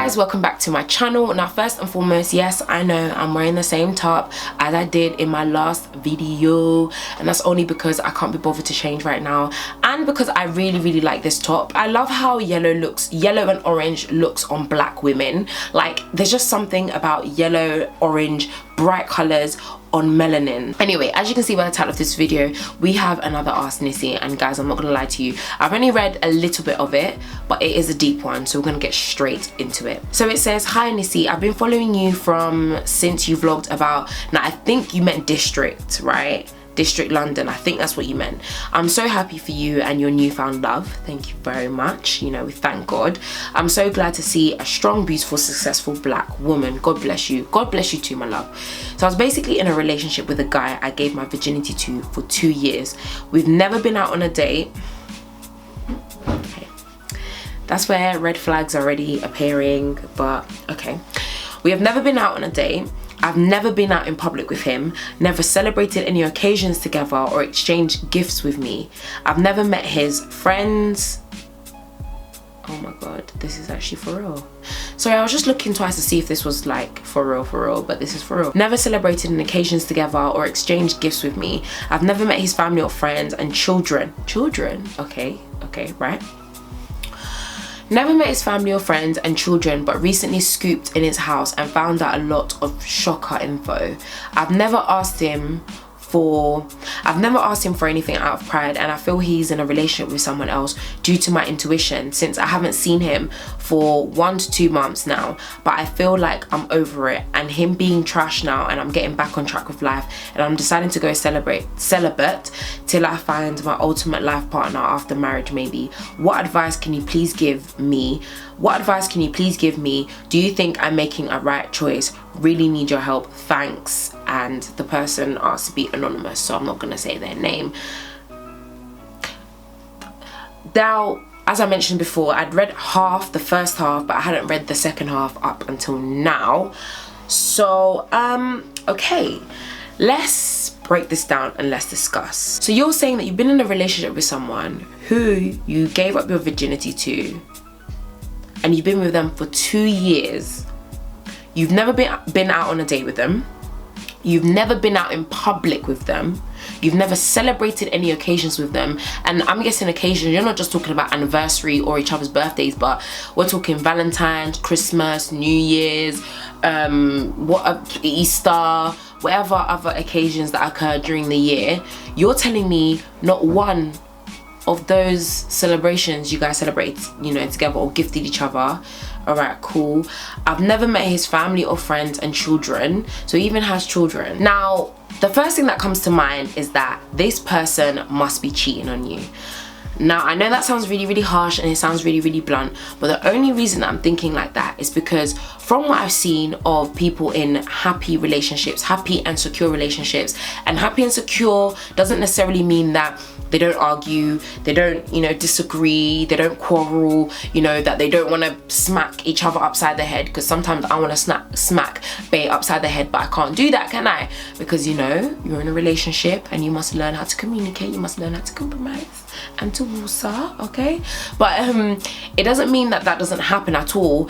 guys, welcome back to my channel. Now first and foremost, yes, I know I'm wearing the same top as I did in my last video, and that's only because I can't be bothered to change right now, and because I really like this top. I love how yellow and orange looks on black women. Like, there's just something about yellow, orange, bright colors on melanin. Anyway, as you can see by the title of this video, we have another Ask Nissy, and guys, I'm not gonna lie to you, I've only read a little bit of it, but it is a deep one, so we're gonna get straight into it. So it says, hi Nissy, I've been following you since you vlogged about, now I think you meant District, right? District London, I think that's what you meant. I'm so happy for you and your newfound love. Thank you very much. You know, we thank God. I'm so glad to see a strong, beautiful, successful black woman. God bless you. God bless you too, my love. So I was basically in a relationship with a guy I gave my virginity to for 2 years. We've never been out on a date. Okay, that's where red flags are already appearing, but okay. We have never been out on a date. I've never been out in public with him, never celebrated any occasions together or exchanged gifts with me. I've never met his friends. Oh my god, this is actually for real. Sorry, I was just looking twice to see if this was like for real, but this is for real. Never celebrated any occasions together or exchanged gifts with me. I've never met his family or friends and children. Children? Okay, right. Never met his family or friends and children, but recently scooped in his house and found out a lot of shocker info. I've never asked him for anything out of pride, and I feel he's in a relationship with someone else due to my intuition, since I haven't seen him for 1 to 2 months now. But I feel like I'm over it and him being trash now, and I'm getting back on track with life, and I'm deciding to go celibate till I find my ultimate life partner after marriage maybe. What advice can you please give me? Do you think I'm making a right choice? Really need your help, thanks. And the person asked to be anonymous, so I'm not gonna say their name. Now, as I mentioned before, I'd read the first half, but I hadn't read the second half up until now. So okay, let's break this down and let's discuss. So you're saying that you've been in a relationship with someone who you gave up your virginity to, and you've been with them for 2 years. You've never been out on a date with them. You've never been out in public with them. You've never celebrated any occasions with them. And I'm guessing occasions, you're not just talking about anniversary or each other's birthdays, but we're talking Valentine's, Christmas, New Year's, Easter, whatever other occasions that occur during the year. You're telling me not one of those celebrations you guys celebrate, you know, together or gifted each other. All right, cool. I've never met his family or friends and children, so he even has children. Now, the first thing that comes to mind is that this person must be cheating on you. Now, I know that sounds really harsh and it sounds really blunt, but the only reason that I'm thinking like that is because from what I've seen of people in happy relationships, happy and secure relationships, and happy and secure doesn't necessarily mean that they don't argue, they don't, you know, disagree, they don't quarrel, you know, that they don't want to smack each other upside the head, because sometimes I want to smack bae upside the head, but I can't do that, can I? Because, you know, you're in a relationship and you must learn how to communicate, you must learn how to compromise and to woosah, okay? But it doesn't mean that that doesn't happen at all,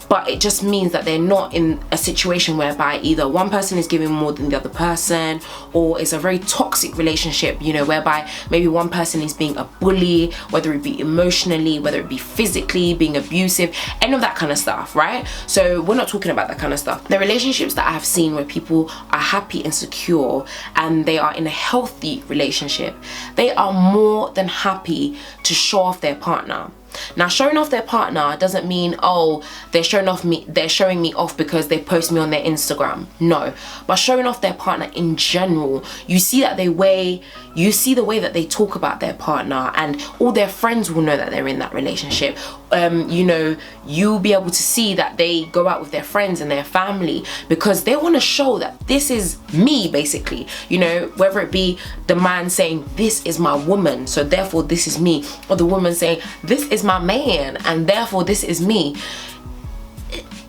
but it just means that they're not in a situation whereby either one person is giving more than the other person, or it's a very toxic relationship, you know, whereby maybe one person is being a bully, whether it be emotionally, whether it be physically, being abusive, any of that kind of stuff, right? So we're not talking about that kind of stuff. The relationships that I have seen where people are happy and secure and they are in a healthy relationship, they are more than happy to show off their partner. Now, showing off their partner doesn't mean, oh, they're showing me off because they post me on their Instagram. No, but showing off their partner in general, you see the way that they talk about their partner, and all their friends will know that they're in that relationship. You know, you'll be able to see that they go out with their friends and their family because they want to show that this is me, basically, you know, whether it be the man saying this is my woman, so therefore this is me, or the woman saying this is my man and therefore this is me.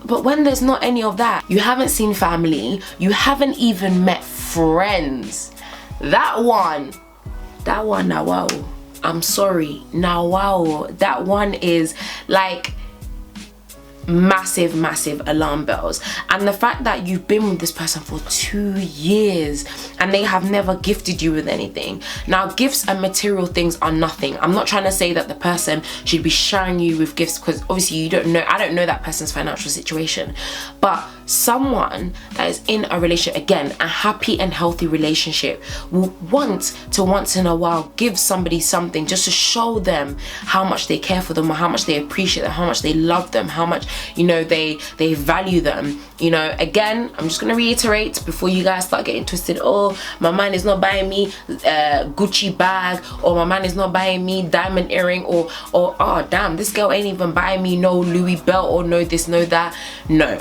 But when there's not any of that, you haven't seen family, you haven't even met friends, that one now, wow, I'm sorry, now wow, that one is like, massive alarm bells. And the fact that you've been with this person for 2 years and they have never gifted you with anything. Now, gifts and material things are nothing. I'm not trying to say that the person should be showering you with gifts, because obviously you don't know, I don't know that person's financial situation, but someone that is in a relationship, again, a happy and healthy relationship, will want to once in a while give somebody something just to show them how much they care for them, or how much they appreciate them, how much they love them, how much, you know, they value them. You know, again, I'm just gonna reiterate before you guys start getting twisted. Oh, my man is not buying me Gucci bag, or my man is not buying me diamond earring, or oh damn, this girl ain't even buying me no Louis belt, or no this, no that. No.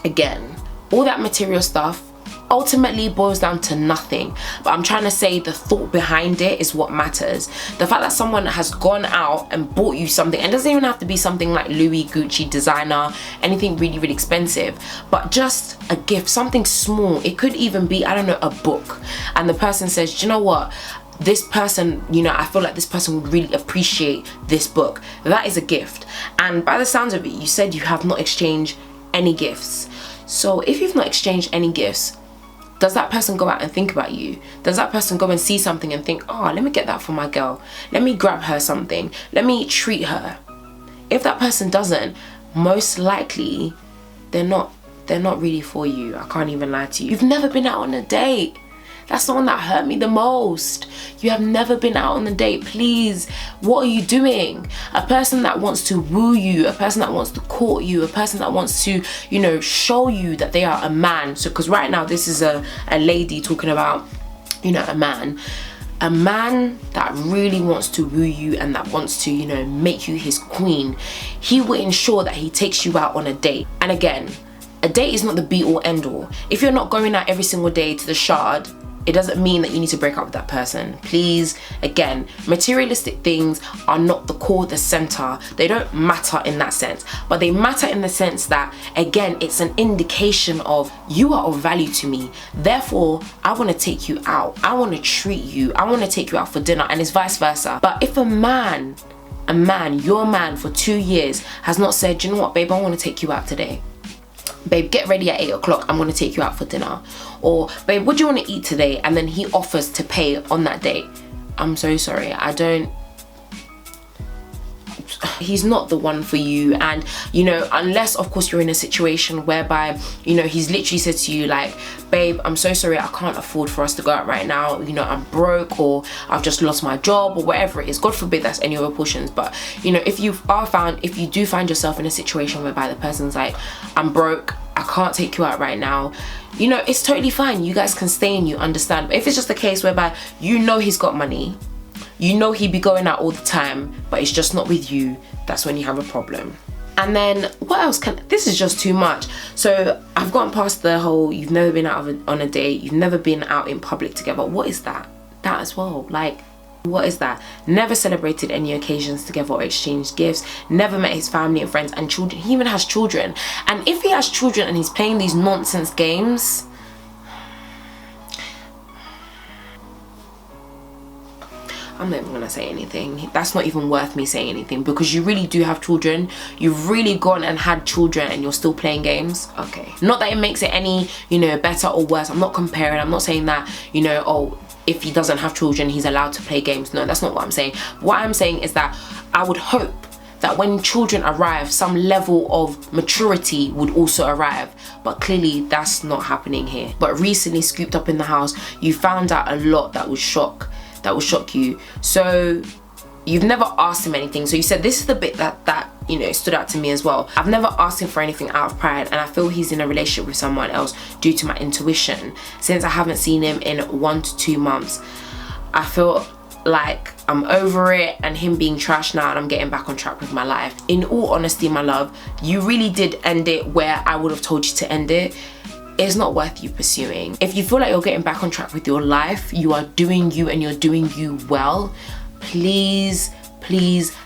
Again, all that material stuff ultimately boils down to nothing, but I'm trying to say the thought behind it is what matters. The fact that someone has gone out and bought you something, and it doesn't even have to be something like Louis, Gucci, designer, anything really expensive, but just a gift, something small. It could even be, I don't know, a book, and the person says, do you know what, this person, you know, I feel like this person would really appreciate this book. That is a gift. And by the sounds of it, you said you have not exchanged any gifts. So if you've not exchanged any gifts, does that person go out and think about you? Does that person go and see something and think, oh, let me get that for my girl, let me grab her something, let me treat her? If that person doesn't, most likely they're not really for you. I can't even lie to you. You've never been out on a date. That's the one that hurt me the most. You have never been out on a date. Please, what are you doing? A person that wants to woo you, a person that wants to court you, a person that wants to, you know, show you that they are a man. So, because right now this is a lady talking about, you know, a man that really wants to woo you and that wants to, you know, make you his queen. He will ensure that he takes you out on a date. And again, a date is not the be all end all. If you're not going out every single day to the Shard, it doesn't mean that you need to break up with that person. Please, again, materialistic things are not the core, the center. They don't matter in that sense, but they matter in the sense that, again, it's an indication of you are of value to me. Therefore, I want to take you out. I want to treat you. I want to take you out for dinner, and it's vice versa. But if a man, your man for 2 years has not said, you know what, babe, I want to take you out today. Babe, get ready at 8 o'clock, I'm gonna take you out for dinner. Or, babe, what do you want to eat today? And then he offers to pay on that date. I'm so sorry, he's not the one for you. And, you know, unless of course you're in a situation whereby, you know, he's literally said to you like, babe, I'm so sorry, I can't afford for us to go out right now, you know, I'm broke, or I've just lost my job, or whatever it is. God forbid that's any other portions. But, you know, if you do find yourself in a situation whereby the person's like, I'm broke, I can't take you out right now, you know, it's totally fine. You guys can stay and you understand. But if it's just a case whereby you know he's got money, you know he'd be going out all the time, but it's just not with you, that's when you have a problem. And then what else this is just too much. So I've gotten past the whole, you've never been out on a date, you've never been out in public together. What is that? That as well, like, what is that? Never celebrated any occasions together or exchanged gifts, never met his family and friends and children. He even has children. And if he has children and he's playing these nonsense games, I'm not even gonna say anything. That's not even worth me saying anything, because you really do have children. You've really gone and had children and you're still playing games. Okay, not that it makes it any, you know, better or worse. I'm not comparing. I'm not saying that, you know, oh, if he doesn't have children he's allowed to play games. No, that's not what I'm saying. What I'm saying is that I would hope that when children arrive, some level of maturity would also arrive, but clearly that's not happening here. But recently, scooped up in the house, you found out a lot that will shock you. So you've never asked him anything. So you said, this is the bit that you know, stood out to me as well. I've never asked him for anything out of pride, and I feel he's in a relationship with someone else due to my intuition. Since I haven't seen him in 1 to 2 months, I feel like I'm over it and him being trash now, and I'm getting back on track with my life. In all honesty, my love, you really did end it where I would have told you to end it. It's not worth you pursuing. If you feel like you're getting back on track with your life, you are doing you and you're doing you well, please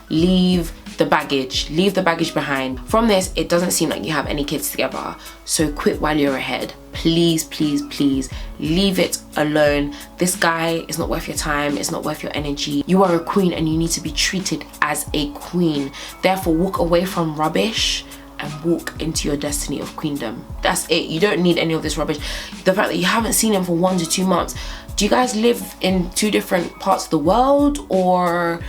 leave the baggage behind. From this, it doesn't seem like you have any kids together, so quit while you're ahead. Please leave it alone. This guy is not worth your time, it's not worth your energy. You are a queen and you need to be treated as a queen. Therefore, walk away from rubbish and walk into your destiny of queendom. That's it. You don't need any of this rubbish. The fact that you haven't seen him for 1 to 2 months. Do you guys live in 2 different parts of the world, or,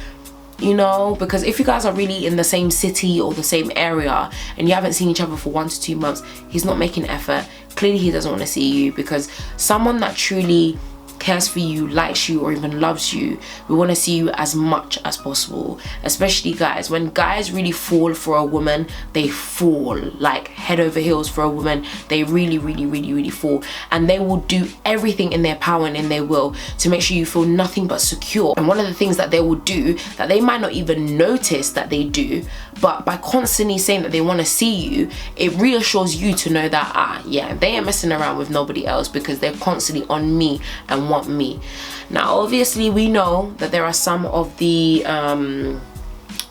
you know, because if you guys are really in the same city or the same area and you haven't seen each other for 1 to 2 months, he's not making effort. Clearly he doesn't want to see you, because someone that truly cares for you, likes you, or even loves you, we want to see you as much as possible. Especially guys, when guys really fall for a woman, they fall like head over heels for a woman. They really fall, and they will do everything in their power and in their will to make sure you feel nothing but secure. And one of the things that they will do that they might not even notice that they do, but by constantly saying that they want to see you, it reassures you to know that yeah, they ain't messing around with nobody else, because they're constantly on me and want me. Now obviously we know that there are some of the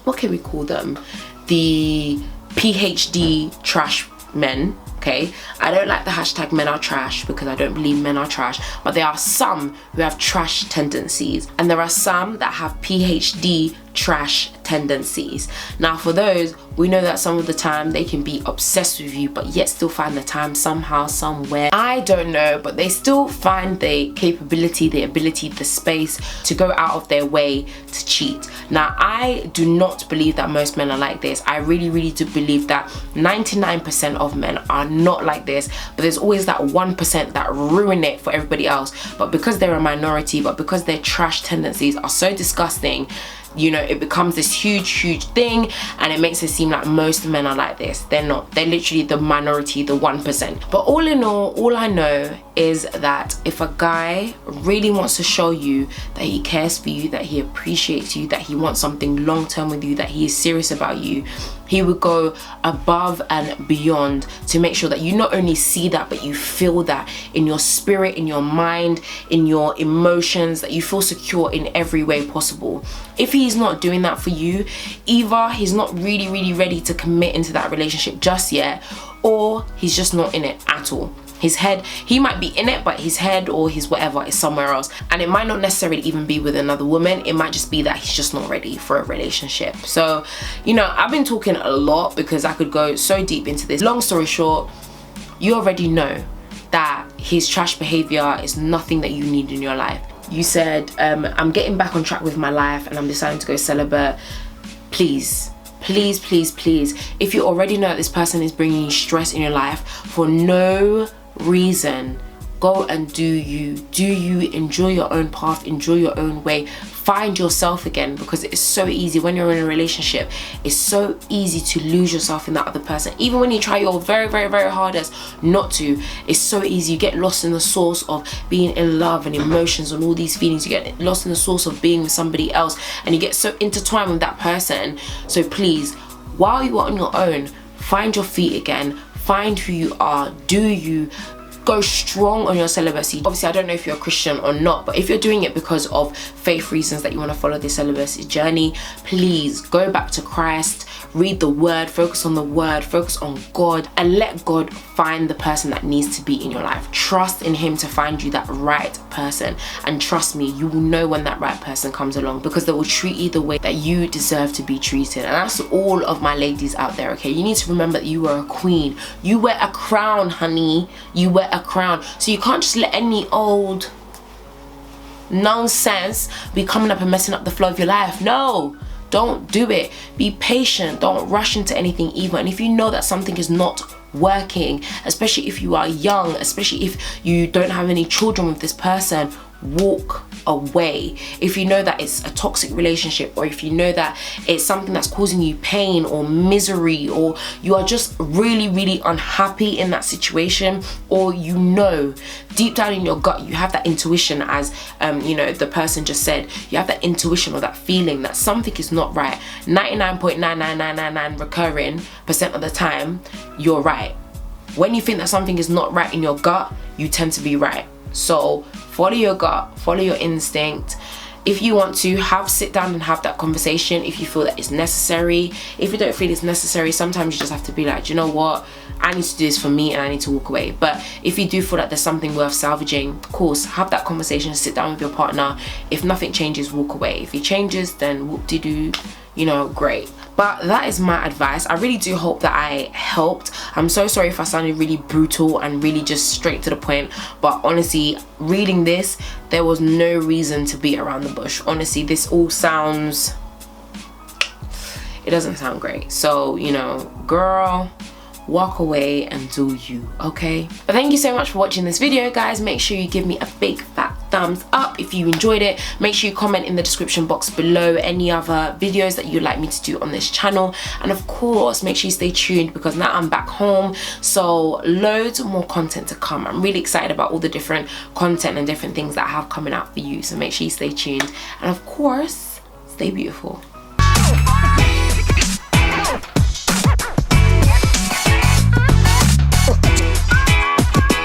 what can we call them, the PhD trash men. Okay, I don't like the hashtag men are trash, because I don't believe men are trash, but there are some who have trash tendencies, and there are some that have PhD trash tendencies. Now for those, we know that some of the time they can be obsessed with you, but yet still find the time somehow, somewhere, I don't know, but they still find the capability, the ability, the space to go out of their way to cheat. Now I do not believe that most men are like this. I really do believe that 99% of men are not like this, but there's always that 1% that ruin it for everybody else. But because they're a minority, but because their trash tendencies are so disgusting, you know, it becomes this huge thing, and it makes it seem like most men are like this. They're not. They're literally the minority, the 1%. But all in all I know is that if a guy really wants to show you that he cares for you, that he appreciates you, that he wants something long term with you, that he is serious about you, he would go above and beyond to make sure that you not only see that, but you feel that in your spirit, in your mind, in your emotions, that you feel secure in every way possible. If he's not doing that for you, either he's not really ready to commit into that relationship just yet, or he's just not in it at all. His head, he might be in it, but his head or his whatever is somewhere else. And it might not necessarily even be with another woman. It might just be that he's just not ready for a relationship. So, you know, I've been talking a lot because I could go so deep into this. Long story short, you already know that his trash behavior is nothing that you need in your life. You said, I'm getting back on track with my life and I'm deciding to go celibate. Please, if you already know that this person is bringing you stress in your life for no reason, go and do you, enjoy your own path, enjoy your own way, find yourself again, because it's so easy when you're in a relationship. It's so easy to lose yourself in that other person, even when you try your very hardest not to. It's so easy. You get lost in the source of being in love and emotions and all these feelings. You get lost in the source of being with somebody else, and you get so intertwined with that person. So please, while you are on your own, find your feet again, find who you are, do you, go strong on your celibacy. Obviously, I don't know if you're a Christian or not, but if you're doing it because of faith reasons, that you want to follow this celibacy journey, please go back to Christ, read the word, focus on the word, focus on God, and let God find the person that needs to be in your life. Trust in him to find you that right person, and trust me, you will know when that right person comes along, because they will treat you the way that you deserve to be treated. And that's all of my ladies out there, okay? You need to remember that you are a queen. You wear a crown, honey. You wear a crown. So you can't just let any old nonsense be coming up and messing up the flow of your life. No, don't do it. Be patient. Don't rush into anything either. And if you know that something is not working, especially if you are young, especially if you don't have any children with this person, walk away. If you know that it's a toxic relationship, or if you know that it's something that's causing you pain or misery, or you are just really unhappy in that situation, or you know deep down in your gut, you have that intuition, as you know, the person just said, you have that intuition or that feeling that something is not right. 99.99999 recurring % of the time, you're right. When you think that something is not right in your gut, you tend to be right. So follow your gut, follow your instinct. If you want to sit down and have that conversation, if you feel that it's necessary. If you don't feel it's necessary, sometimes you just have to be like, you know what, I need to do this for me and I need to walk away. But if you do feel like there's something worth salvaging, of course, have that conversation, sit down with your partner. If nothing changes, walk away. If it changes, then whoop-de-doo, you know, great. But that is my advice. I really do hope that I helped. I'm so sorry if I sounded really brutal and really just straight to the point, but honestly, reading this, there was no reason to beat around the bush. Honestly, this all sounds, it doesn't sound great. So, you know, girl, walk away and do you, okay? But thank you so much for watching this video, guys. Make sure you give me a big fat thumbs up if you enjoyed it. Make sure you comment in the description box below any other videos that you'd like me to do on this channel, and of course make sure you stay tuned, because now I'm back home, so loads more content to come. I'm really excited about all the different content and different things that I have coming out for you, so make sure you stay tuned, and of course, stay beautiful.